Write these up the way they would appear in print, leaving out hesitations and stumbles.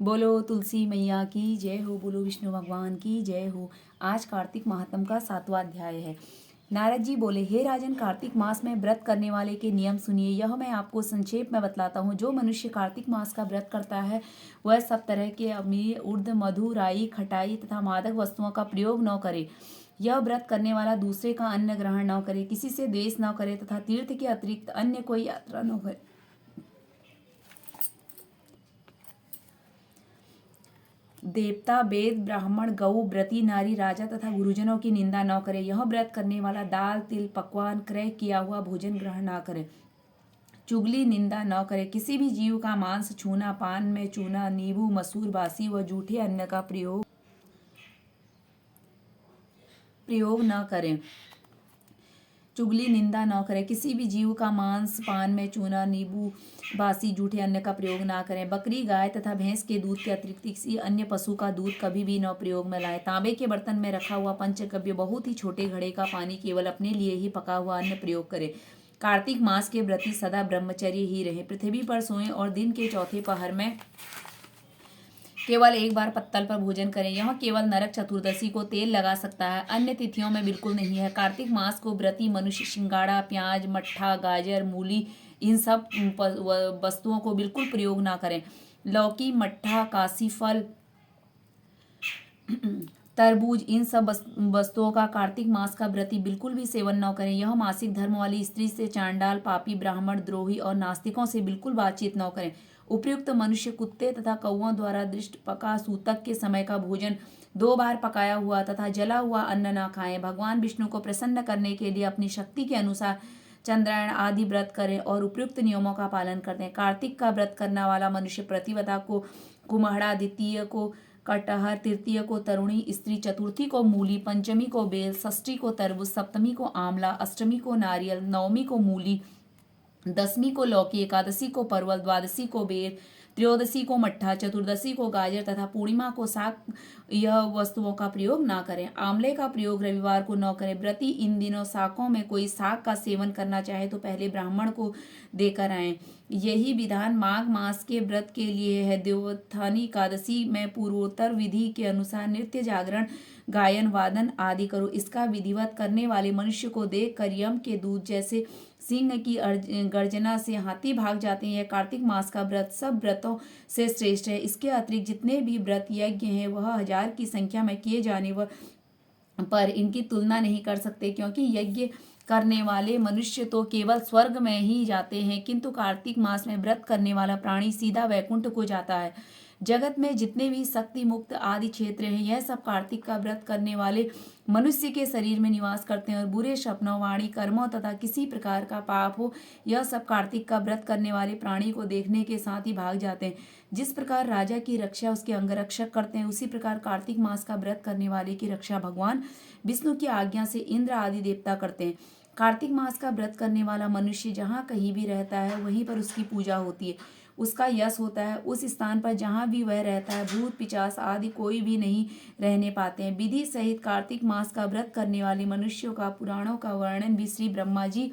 बोलो तुलसी मैया की जय हो, बोलो विष्णु भगवान की जय हो। आज कार्तिक महात्म का 7वां अध्याय है। नारद जी बोले, हे राजन, कार्तिक मास में व्रत करने वाले के नियम सुनिए। यह मैं आपको संक्षेप में बतलाता हूँ। जो मनुष्य कार्तिक मास का व्रत करता है वह सब तरह के अमीर, उर्द, मधु, राई, खटाई तथा मादक वस्तुओं का प्रयोग न करे। यह व्रत करने वाला दूसरे का अन्न ग्रहण न करे, किसी से द्वेष न करे तथा तीर्थ के अतिरिक्त अन्य कोई यात्रा न करे। देवता, वेद, ब्राह्मण, गऊ, व्रती नारी, राजा तथा गुरुजनों की निंदा न करे। यह व्रत करने वाला दाल, तिल, पकवान, क्रय किया हुआ भोजन ग्रहण न करे। चुगली, निंदा न करे। किसी भी जीव का मांस छूना, पान में चूना, नींबू, मसूर, बासी व जूठे अन्न का प्रयोग न करें। चुगली, निंदा न करें। किसी भी जीव का मांस, पान में चूना, नींबू, बासी, जूठे अन्न का प्रयोग ना करें। बकरी, गाय तथा भैंस के दूध के अतिरिक्त किसी अन्य पशु का दूध कभी भी न प्रयोग में लाए। तांबे के बर्तन में रखा हुआ पंचगव्य, बहुत ही छोटे घड़े का पानी, केवल अपने लिए ही पका हुआ अन्न प्रयोग करें। कार्तिक मास के व्रती सदा ब्रह्मचर्य ही रहे। पृथ्वी पर सोएं और दिन के चौथे पहर में केवल एक बार पत्तल पर भोजन करें। यह केवल नरक चतुर्दशी को तेल लगा सकता है, अन्य तिथियों में बिल्कुल नहीं है। कार्तिक मास को व्रती मनुष्य सिंगाड़ा, प्याज, मट्ठा, गाजर, मूली, इन सब वस्तुओं को बिल्कुल प्रयोग ना करें। लौकी, मट्ठा, काशी फल, तरबूज, इन सब वस्तुओं का कार्तिक मास का व्रती बिल्कुल भी सेवन न करें। यह मासिक धर्म वाली स्त्री से चांडाल, पापी, ब्राह्मण, द्रोही और नास्तिकों से बिल्कुल बातचीत न करें। उपयुक्त मनुष्य कुत्ते तथा कौओं द्वारा दृष्ट पका सूतक के समय का भोजन 2 बार पकाया हुआ तथा जला हुआ अन्न न खाएं। भगवान विष्णु को प्रसन्न करने के लिए अपनी शक्ति के अनुसार चंद्रायण आदि व्रत करें और उपयुक्त नियमों का पालन करें। कार्तिक का व्रत करने वाला मनुष्य प्रतिपदा को कुम्हड़ा, द्वितीय को कटहर, तृतीय को तरुणी स्त्री, चतुर्थी को मूली, पंचमी को बेल, षष्ठी को तरबूज, सप्तमी को आंवला, अष्टमी को नारियल, नवमी को मूली, दसवीं को लौकी, एकादशी को परवल, द्वादशी को बेर, त्रयोदशी को मट्ठा, चतुर्दशी को गाजर तथा पूर्णिमा को साग, यह वस्तुओं का प्रयोग ना करें। आंवले का प्रयोग रविवार को न करें। व्रती इन दिनों शाकों में कोई साग का सेवन करना चाहे तो पहले ब्राह्मण को देकर आए। यही विधान माघ मास के व्रत के लिए है। देवोत्थानी एकादशी में पूर्वोत्तर विधि के अनुसार नृत्य, जागरण, गायन, वादन आदि करो। इसका विधिवत करने वाले मनुष्य को देखकर यम के दूत जैसे सिंह की गर्जना से हाथी भाग जाते हैं। कार्तिक मास का व्रत सब व्रतों से श्रेष्ठ है। इसके अतिरिक्त जितने भी व्रत यज्ञ हैं वह 1000 की संख्या में किए जाने पर इनकी तुलना नहीं कर सकते, क्योंकि यज्ञ करने वाले मनुष्य तो केवल स्वर्ग में ही जाते हैं, किंतु कार्तिक मास में व्रत करने वाला प्राणी सीधा वैकुंठ को जाता है। जगत में जितने भी शक्ति मुक्त आदि क्षेत्र हैं, यह सब कार्तिक का व्रत करने वाले मनुष्य के शरीर में निवास करते हैं और बुरे सपनों, वाणी, कर्मों तथा किसी प्रकार का पाप हो, यह सब कार्तिक का व्रत करने वाले प्राणी को देखने के साथ ही भाग जाते हैं। जिस प्रकार राजा की रक्षा उसके अंगरक्षक करते हैं, उसी प्रकार कार्तिक मास का व्रत करने वाले की रक्षा भगवान विष्णु की आज्ञा से इंद्र आदि देवता करते हैं। कार्तिक मास का व्रत करने वाला मनुष्य जहाँ कहीं भी रहता है वहीं पर उसकी पूजा होती है, उसका यश होता है। उस स्थान पर जहाँ भी वह रहता है भूत, पिशाच आदि कोई भी नहीं रहने पाते हैं। विधि सहित कार्तिक मास का व्रत करने वाले मनुष्यों का पुराणों का वर्णन भी श्री ब्रह्मा जी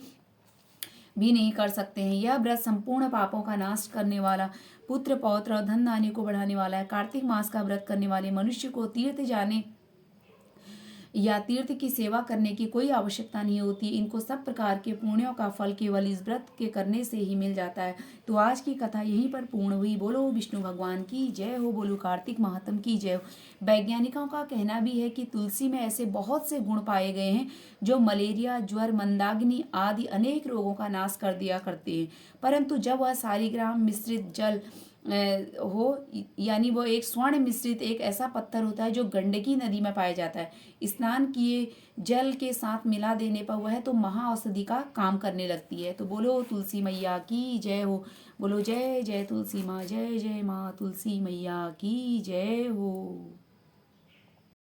भी नहीं कर सकते हैं। यह व्रत संपूर्ण पापों का नाश करने वाला, पुत्र, पौत्र और धन धान्य को बढ़ाने वाला है। कार्तिक मास का व्रत करने वाले मनुष्य को तीर्थ जाने या तीर्थ की सेवा करने की कोई आवश्यकता नहीं होती। इनको सब प्रकार के पुण्यों का फल केवल इस व्रत के करने से ही मिल जाता है। तो आज की कथा यहीं पर पूर्ण हुई। बोलो विष्णु भगवान की जय हो, बोलो कार्तिक महात्म की जय हो। वैज्ञानिकों का कहना भी है कि तुलसी में ऐसे बहुत से गुण पाए गए हैं जो मलेरिया, ज्वर, मंदाग्नि आदि अनेक रोगों का नाश कर दिया करते हैं। परंतु जब वह सालीग्राम मिश्रित जल हो, यानी वो एक स्वर्ण मिश्रित एक ऐसा पत्थर होता है जो गंडकी नदी में पाया जाता है, स्नान किए जल के साथ मिला देने पर वह तो महाऔषधि का काम करने लगती है। तो बोलो तुलसी मैया की जय हो, बोलो जय जय तुलसी माँ, जय जय माँ तुलसी मैया की जय हो।